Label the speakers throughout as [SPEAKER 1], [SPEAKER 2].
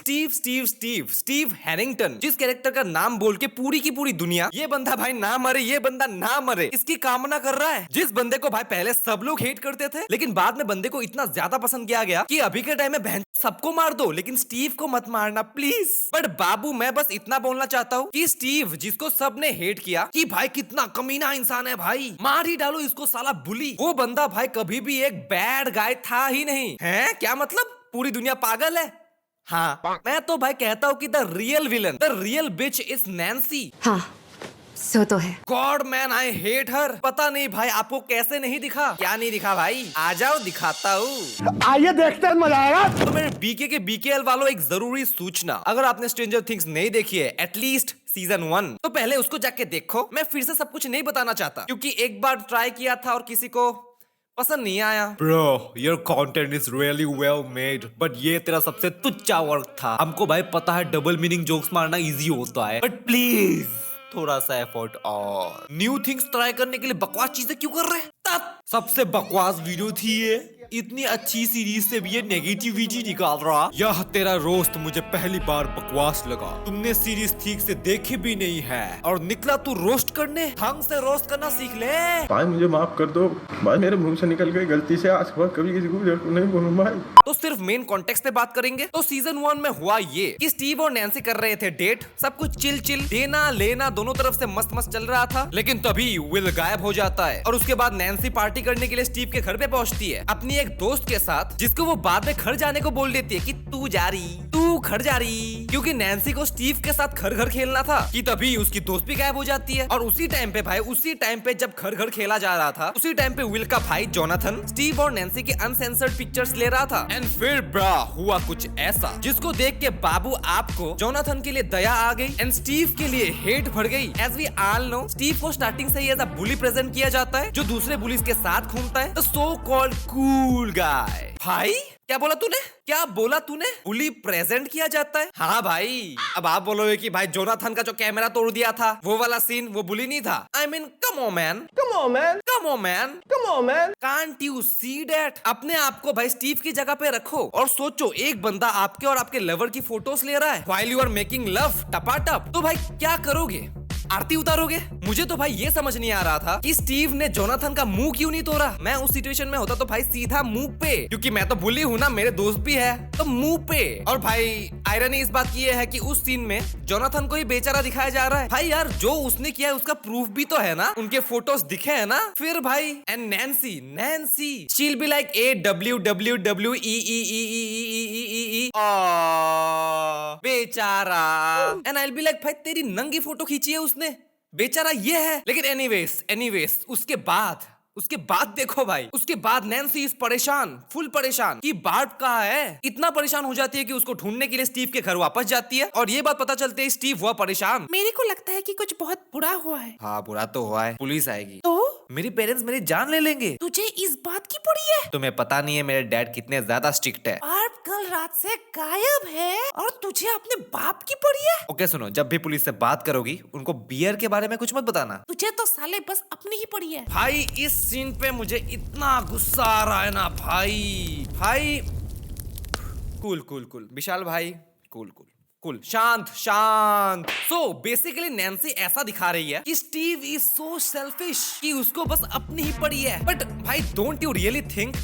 [SPEAKER 1] Steve Steve Steve Steve Harrington, जिस character का नाम बोल के पूरी की पूरी दुनिया ये बंदा भाई ना मरे, ये बंदा ना मरे इसकी कामना कर रहा है। जिस बंदे को भाई पहले सब लोग हेट करते थे, लेकिन बाद में बंदे को इतना ज्यादा पसंद किया गया कि अभी के टाइम में बहन सबको मार दो लेकिन स्टीव को मत मारना प्लीज। बट बाबू मैं बस इतना बोलना चाहता हूँ कि स्टीव जिसको सबने हेट किया कि भाई कितना कमीना इंसान है भाई, मार ही डालो इसको साला बुली, वो बंदा भाई कभी भी एक बैड गाय था ही नहीं है। क्या मतलब पूरी दुनिया पागल है? हाँ मैं तो भाई कहता हूँ कि the real villain, the real bitch is Nancy.
[SPEAKER 2] हाँ सो तो है।
[SPEAKER 1] God man I hate her. पता नहीं भाई आपको कैसे नहीं दिखा? क्या नहीं दिखा भाई? आ जाओ दिखाता हूँ,
[SPEAKER 3] आइए देखते हैं, मजा आएगा।
[SPEAKER 1] तो मेरे बीके के बीकेएल वालों एक जरूरी सूचना, अगर आपने स्ट्रेंजर थिंग्स नहीं देखी है एटलीस्ट सीजन 1 तो पहले उसको जाके देखो। मैं फिर से सब कुछ नहीं बताना चाहता क्योंकि एक बार ट्राई किया था और किसी को पसंद नहीं आया। Bro your content is really well made but ये तेरा सबसे तुच्चा वर्क था। हमको भाई पता है डबल मीनिंग जोक्स मारना इजी होता है, बट प्लीज थोड़ा सा एफर्ट और न्यू थिंग्स ट्राई करने के लिए बकवास चीजें क्यों कर रहे हैं? तब सबसे बकवास वीडियो थी ये। इतनी अच्छी सीरीज से भी ये नेगेटिविटी निकाल रहा। यह तेरा रोस्ट मुझे पहली बार बकवास लगा। तुमने सीरीज ठीक से देखी भी नहीं है और निकला तू रोस्ट करने। ढंग से रोस्ट करना सीख ले
[SPEAKER 4] भाई, मुझे माफ कर दो भाई, मेरे मुंह से निकल गई गलती से। आज के बाद कभी किसी को नहीं बोलूं भाई।
[SPEAKER 1] तो सिर्फ मेन कॉन्टेक्स्ट पे बात करेंगे। तो सीजन 1 में हुआ ये कि स्टीव और नैन्सी कर रहे थे डेट, सब कुछ चिल चिल, देना लेना दोनों तरफ से मस्त मस्त चल रहा था। लेकिन तभी विल गायब हो जाता है और उसके बाद नैन्सी पार्टी करने के लिए स्टीव के घर पे पहुंचती है अपनी एक दोस्त के साथ, जिसको वो बाद में घर जाने को बोल देती है कि तू जा रही, तू घर जा रही, क्योंकि नैन्सी को स्टीव के साथ घर घर खेलना था। कि तभी उसकी दोस्त भी गायब हो जाती है और उसी टाइम पे भाई, उसी टाइम पे जब घर घर खेला जा रहा था, उसी टाइम पे विल का भाई जोनाथन स्टीव और नैन्सी की अनसेंसर्ड पिक्चर्स ले रहा था। एंड फिर ब्रा हुआ कुछ ऐसा जिसको देख के बाबू आपको जोनाथन के लिए दया आ गई एंड स्टीव के लिए हेट भर गई। As we all know Steve को स्टार्टिंग से ही एज अ बुली प्रेजेंट किया जाता है जो दूसरे बुलीज के साथ घूमता है, the so called cool guy. भाई क्या बोला तूने? क्या बोला तूने? बुली प्रेजेंट किया जाता है? हाँ भाई, अब आप बोलोगे कि भाई जोनाथन का जो कैमरा तोड़ दिया था वो वाला सीन वो बुली नहीं था। I mean come on man,
[SPEAKER 3] come on man,
[SPEAKER 1] come on man,
[SPEAKER 3] come on man.
[SPEAKER 1] Can't you see that? अपने आप को भाई स्टीव की जगह पे रखो और सोचो, एक बंदा आपके और आपके लवर की फोटोज ले रहा है while you are making love टपाटप, तो भाई क्या करोगे? आरती उतारोगे? मुझे तो भाई ये समझ नहीं आ रहा था कि स्टीव ने जोनाथन का मुंह क्यों नहीं तोड़ा। मैं उस सिचुएशन में होता तो भाई सीधा मुंह पे, क्योंकि मैं तो बुली हूं ना, मेरे दोस्त भी है तो मुंह पे। और भाई आयरनी इस बात की ये है कि उस सीन में जोनाथन को ही बेचारा दिखाया जा रहा है। भाई यार जो उसने किया है उसका प्रूफ भी तो है ना, उनके फोटोज दिखे है ना। फिर भाई and Nancy, Nancy she will be like AWWWEEEEEEEEE बेचारा, and I will be like भाई तेरी नंगी फोटो खींची है उसने, बेचारा ये है। लेकिन एनीवेज उसके बाद देखो भाई, उसके बाद नैन्सी इस परेशान, फुल परेशान कि बार्ब कहाँ है। इतना परेशान हो जाती है कि उसको ढूंढने के लिए स्टीव के घर वापस जाती है और ये बात पता चलते है स्टीव हुआ परेशान। मेरे को लगता है कि कुछ बहुत बुरा हुआ है। हाँ बुरा तो हुआ है, पुलिस आएगी तो मेरे पेरेंट्स मेरी जान ले लेंगे। तुझे इस बात की पड़ी है? तुम्हें पता नहीं है मेरे डैड कितने ज्यादा स्ट्रिक्ट है। बार्ब कल रात से गायब है और तुझे अपने बाप की पड़ी है। ओके सुनो, जब भी पुलिस से बात करोगी उनको बियर के बारे में कुछ मत बताना। तुझे तो साले बस अपनी ही पड़ी है। भाई इस सीन पे मुझे इतना गुस्सा आ रहा है ना भाई। कूल विशाल भाई, कूल शांत। सो बेसिकली नैन्सी ऐसा दिखा रही है कि स्टीव इज सो सेल्फिश कि उसको बस अपनी ही पड़ी है। बट भाई डोंट यू रियली थिंक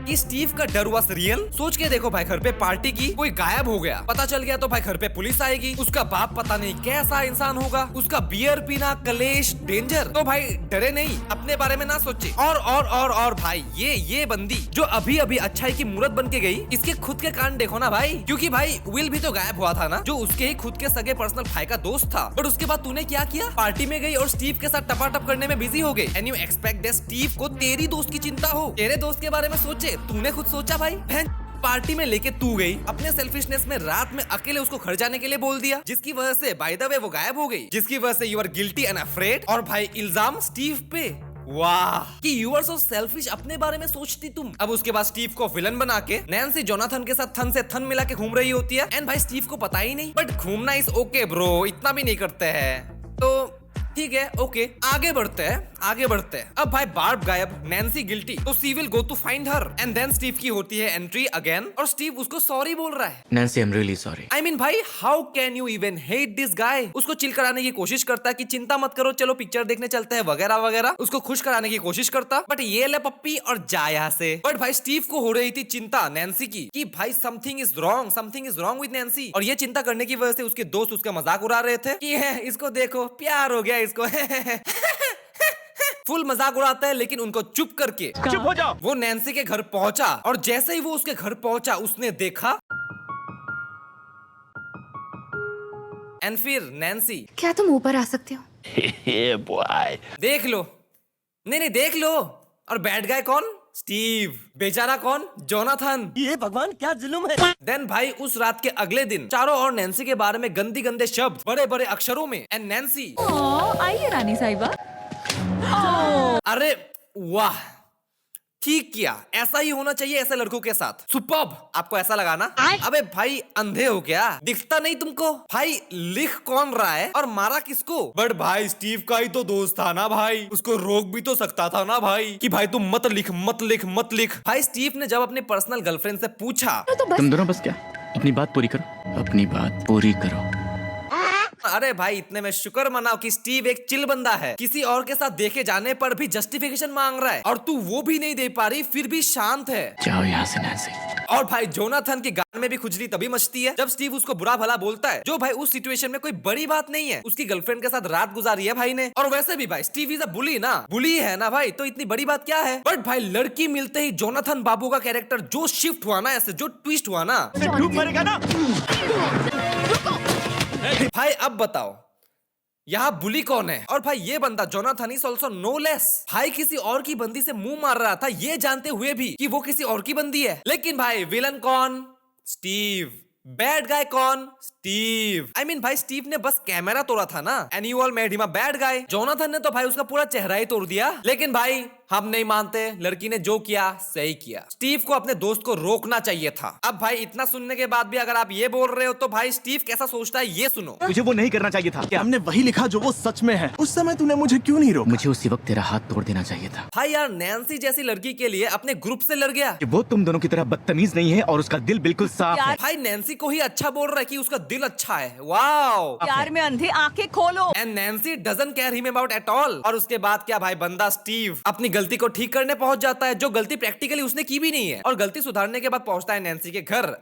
[SPEAKER 1] कि स्टीव का डर वाज रियल? सोच के देखो भाई, घर पे पार्टी की, कोई गायब हो गया, पता चल गया तो भाई घर पे पुलिस आएगी, उसका बाप पता नहीं कैसा इंसान होगा, उसका बियर पीना कलेश डेंजर, तो भाई डरे नहीं, अपने बारे में ना सोचे। और भाई ये बंदी जो अभी अभी अच्छाई की मूरत बन के गई, इसके खुद के कांड देखो ना भाई, क्योंकि भाई विल भी तो गायब हुआ था ना, जो उसके ही खुद के सगे पर्सनल भाई का दोस्त था। बट उसके बाद तूने क्या किया? पार्टी में गई और स्टीव के साथ टपाटप करने में बिजी हो गई। And you expect that Steve को तेरी दोस्त की चिंता हो, तेरे दोस्त के बारे में सोचे? तूने खुद सोचा भाई? पार्टी में लेके तू गई, अपने सेल्फिशनेस में रात में अकेले उसको घर जाने के लिए बोल दिया, जिसकी वजह से बाय द वे वो गायब हो गई, जिसकी वजह से you are guilty and afraid. और भाई इल्जाम स्टीव पे। वाह कि यू आर सो सेल्फिश, अपने बारे में सोचती तुम। अब उसके बाद स्टीव को विलन बना के नैन्सी जोनाथन के साथ थन से थन मिला के घूम रही होती है। एंड भाई स्टीव को पता ही नहीं, बट घूमना इज ओके ब्रो, इतना भी नहीं करते हैं। तो ठीक है, ओके, आगे बढ़ते हैं। अब भाई बार्ब गायब, नैन्सी गिल्टी, तो she will go to find her and then Steve की होती है एंट्री अगेन और स्टीव उसको सॉरी बोल रहा है।
[SPEAKER 5] Nancy, I am really sorry.
[SPEAKER 1] I mean, भाई how can you even hate this guy? उसको चिल कराने की कोशिश करता है कि चिंता मत करो, चलो पिक्चर देखने चलते हैं वगैरह वगैरह, उसको खुश कराने की कोशिश करता, बट ये ले पप्पी और जा यहाँ से। बट भाई स्टीव को हो रही थी चिंता नैन्सी की कि भाई something is wrong with Nancy, और ये चिंता करने की वजह से उसके दोस्त उसका मजाक उड़ा रहे थे कि है इसको देखो प्यार हो गया इसको फुल मजाक उड़ाता है, लेकिन उनको चुप करके
[SPEAKER 3] चुप हो जाओ।
[SPEAKER 1] वो नैन्सी के घर पहुंचा और जैसे ही वो उसके घर पहुंचा उसने देखा एंड फिर नैन्सी,
[SPEAKER 2] क्या तुम ऊपर आ सकते हो?
[SPEAKER 1] देख लो, नहीं देख लो। और बैड गाय कौन? स्टीव। बेचारा कौन? जोनाथन।
[SPEAKER 3] ये भगवान क्या जुल्म है।
[SPEAKER 1] देन भाई उस रात के अगले दिन चारों ओर नैन्सी के बारे में गंदी गंदे शब्द बड़े बड़े अक्षरों में, एंड नैन्सी,
[SPEAKER 6] आइए रानी साहिबा।
[SPEAKER 1] अरे वाह, ठीक किया, ऐसा ही होना चाहिए ऐसे लड़कों के साथ। सुपर्ब। आपको ऐसा लगा ना? अबे भाई अंधे हो क्या? दिखता नहीं तुमको? भाई लिख कौन रहा है और मारा किसको? बट भाई स्टीव का ही तो दोस्त था ना भाई, उसको रोक भी तो सकता था ना भाई कि भाई तुम मत लिख। भाई स्टीव ने जब अपनी पर्सनल गर्लफ्रेंड से पूछा,
[SPEAKER 2] तो बस
[SPEAKER 5] तुम दोनों बस क्या अपनी बात पूरी करो।
[SPEAKER 1] अरे भाई इतने में शुक्र मनाओ कि स्टीव एक चिल बंदा है, किसी और के साथ देखे जाने पर भी जस्टिफिकेशन मांग रहा है और तू वो भी नहीं दे पा रही, फिर भी शांत है।
[SPEAKER 5] जाओ यहाँ से नैन्सी।
[SPEAKER 1] और भाई जोनाथन की गान में भी खुजली तभी मचती है जब स्टीव उसको बुरा भला बोलता है, जो भाई उस सिचुएशन में कोई बड़ी बात नहीं है, उसकी गर्लफ्रेंड के साथ रात गुजारी है भाई ने, और वैसे भी भाई स्टीव इज अ बुली ना, बुली है ना भाई, तो इतनी बड़ी बात क्या है। बट भाई लड़की मिलते ही जोनाथन बाबू का कैरेक्टर जो शिफ्ट हुआ ना, ऐसे जो ट्विस्ट हुआ ना,
[SPEAKER 3] डूब मरेगा ना।
[SPEAKER 1] भाई अब बताओ यहाँ बुली कौन है? और भाई ये बंदा Jonathan is also no less. भाई किसी और की बंदी से मुंह मार रहा था ये जानते हुए भी कि वो किसी और की बंदी है। लेकिन भाई विलन कौन? स्टीव। बैड गाय कौन? स्टीव। I mean, भाई स्टीव ने बस कैमरा तोड़ा था ना, and you all made him a bad guy. Jonathan ने तो भाई उसका पूरा चेहरा ही तोड़ दिया। लेकिन भाई हम नहीं मानते, लड़की ने जो किया सही किया। स्टीव को अपने दोस्त को रोकना चाहिए था। अब भाई इतना सुनने के बाद भी अगर आप ये बोल रहे हो तो भाई स्टीव कैसा सोचता है ये सुनो।
[SPEAKER 3] मुझे वो नहीं करना चाहिए था, कि हमने वही लिखा जो वो सच में है। उस समय तूने मुझे क्यों नहीं रोका?
[SPEAKER 5] मुझे उसी वक्त तेरा हाथ तोड़ देना चाहिए था।
[SPEAKER 1] भाई यार नैन्सी जैसी लड़की के लिए अपने ग्रुप से लड़ गया।
[SPEAKER 5] कि वो तुम दोनों की तरह बदतमीज नहीं है और उसका दिल बिल्कुल साफ है।
[SPEAKER 1] भाई नैन्सी को ही अच्छा बोल रहा है कि उसका दिल अच्छा है। वाओ।
[SPEAKER 6] प्यार में अंधे आंखें खोलो।
[SPEAKER 1] And Nancy doesn't care him about at all. और उसके बाद क्या भाई बंदा स्टीव अपनी गलती को ठीक करने पहुंच जाता है, जो गलती प्रैक्टिकली उसने की भी नहीं है, और गलती सुधारने के बाद पहुंचता है नैन्सी के घर।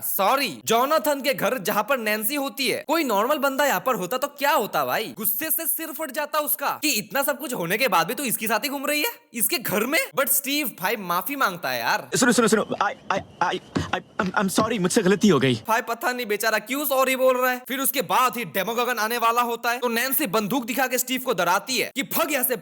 [SPEAKER 1] सॉरी, जोनाथन के घर, जहाँ पर नैन्सी होती है। कोई नॉर्मल बंदा यहाँ पर होता तो क्या होता भाई? गुस्से से सिर फट जाता उसका कि इतना सब कुछ होने के बाद भी तू इसके साथ ही घूम रही है इसके घर में। बट स्टीव भाई माफी मांगता है यार।
[SPEAKER 3] सुनो, I'm sorry, मुझसे गलती हो गई।
[SPEAKER 1] भाई पता नहीं बेचारा क्यों सॉरी बोल रहा है। फिर उसके बाद ही डेमोगोगन आने वाला होता है, तो नैन्सी बंदूक दिखा के स्टीव को डराती है कि भाग यहाँ से,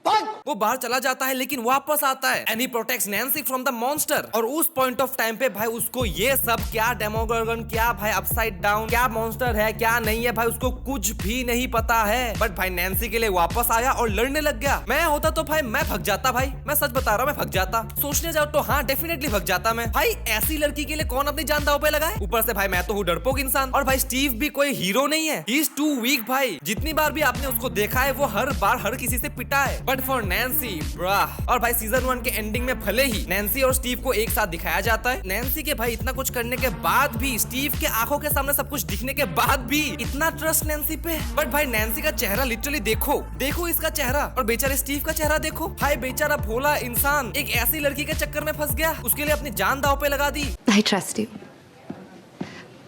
[SPEAKER 1] भाग। वो बाहर चला जाता है लेकिन वापस आता है, and he protects Nancy from the monster. और उस पॉइंट ऑफ टाइम पे भाई उसको ये सब क्या डेमोगोगन, क्या भाई अपसाइड डाउन, क्या मॉन्स्टर है, क्या नहीं है, भाई उसको कुछ भी नहीं पता है। बट भाई नैन्सी के लिए वापस आया और लड़ने लग गया। मैं होता तो भाई मैं भग जाता, भाई मैं सच बता रहा हूँ, मैं भग जाता। सोचने जाओ तो हाँ डेफिनेटली भग जाता मैं। भाई ऐसी लड़की के लिए कौन अपनी जान दांव पे लगाए? ऊपर से भाई मैं तो हूँ डरपोक इंसान, और भाई स्टीव भी कोई हीरो नहीं है, ही इज टू वीक। भाई जितनी बार भी आपने उसको देखा है वो हर बार हर किसी से पिटा है। But for Nancy bruh. और भाई सीजन 1 के एंडिंग में भले ही नैन्सी और स्टीव को एक साथ दिखाया जाता है, नैन्सी के भाई इतना कुछ करने के बाद भी, स्टीव के आंखों के सामने सब कुछ दिखने के बाद भी इतना ट्रस्ट नैन्सी पे। बट भाई नैन्सी का चेहरा लिटरली देखो इसका चेहरा, और बेचारे स्टीव का चेहरा देखो। भाई बेचारा भोला इंसान एक ऐसी लड़की के चक्कर में फंस गया, उसके लिए अपनी जान दांव पे लगा दी।
[SPEAKER 2] I trust you.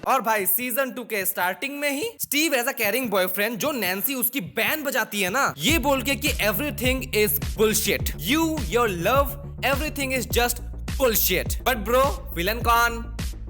[SPEAKER 1] और भाई सीजन 2 के स्टार्टिंग में ही Steve as a caring boyfriend, जो नैन्सी उसकी बैंड बजाती है ना, ये बोल के कि everything is bullshit, you, your love, everything is just bullshit. But bro villain कौन?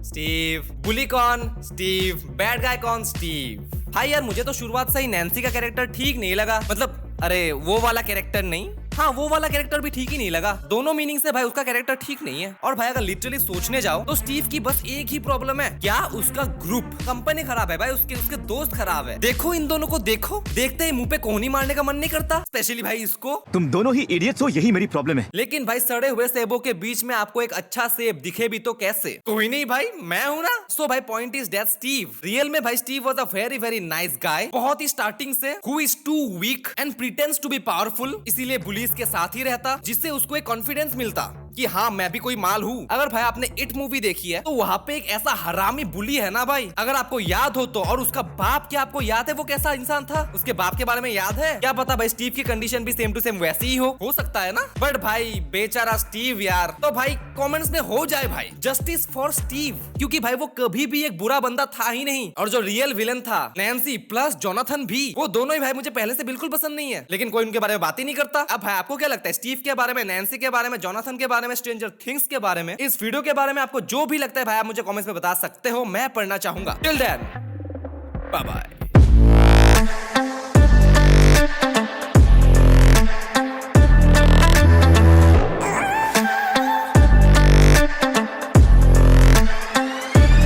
[SPEAKER 1] स्टीव। बुली कौन? स्टीव। बैड गाय कौन? स्टीव। भाई यार मुझे तो शुरुआत से ही नैन्सी का कैरेक्टर ठीक नहीं लगा, मतलब अरे वो वाला कैरेक्टर नहीं, हाँ वो वाला कैरेक्टर भी ठीक ही नहीं लगा। दोनों मीनिंग से भाई उसका कैरेक्टर ठीक नहीं है। और भाई अगर लिटरली सोचने जाओ तो स्टीव की बस एक ही प्रॉब्लम है, क्या उसका ग्रुप कंपनी खराब है भाई, उसके दोस्त खराब है। देखो इन दोनों को, देखो देखते ही मुंह पे कोहनी मारने का मन नहीं करता, स्पेशली भाई इसको।
[SPEAKER 3] तुम दोनों ही इडियट्स हो, यही मेरी प्रॉब्लम है।
[SPEAKER 1] लेकिन भाई सड़े हुए सेबों के बीच में आपको एक अच्छा सेब दिखे भी तो कैसे? कोई नहीं भाई, मैं हूं ना। सो भाई point is that Steve, real में भाई Steve was a very very nice guy, बहुत ही स्टार्टिंग से, who is too weak and pretends to be powerful, इसीलिए बुलीज के साथ ही रहता, जिससे उसको एक कॉन्फिडेंस मिलता कि हाँ मैं भी कोई माल हूँ। अगर भाई आपने इट मूवी देखी है तो वहाँ पे एक ऐसा हरामी बुली है ना भाई, अगर आपको याद हो तो। और उसका बाप, क्या आपको याद है वो कैसा इंसान था? उसके बाप के बारे में याद है? क्या पता भाई स्टीव की कंडीशन भी सेम टू सेम वैसी ही हो सकता है ना। बट भाई बेचारा स्टीव यार, तो भाई कमेंट्स में हो जाए भाई जस्टिस फॉर स्टीव, क्योंकि भाई वो कभी भी एक बुरा बंदा था ही नहीं। और जो रियल विलन था नैन्सी प्लस जोनाथन भी, वो दोनों ही भाई मुझे पहले से बिल्कुल पसंद नहीं है, लेकिन कोई उनके बारे में बात ही नहीं करता। अब भाई आपको क्या लगता है स्टीव के बारे में, नैन्सी के बारे में, जोनाथन के बारे में, स्ट्रेंजर थिंग्स के बारे में, इस वीडियो के बारे में आपको जो भी लगता है भाई आप मुझे कमेंट्स में बता सकते हो, मैं पढ़ना चाहूंगा। Till then bye bye.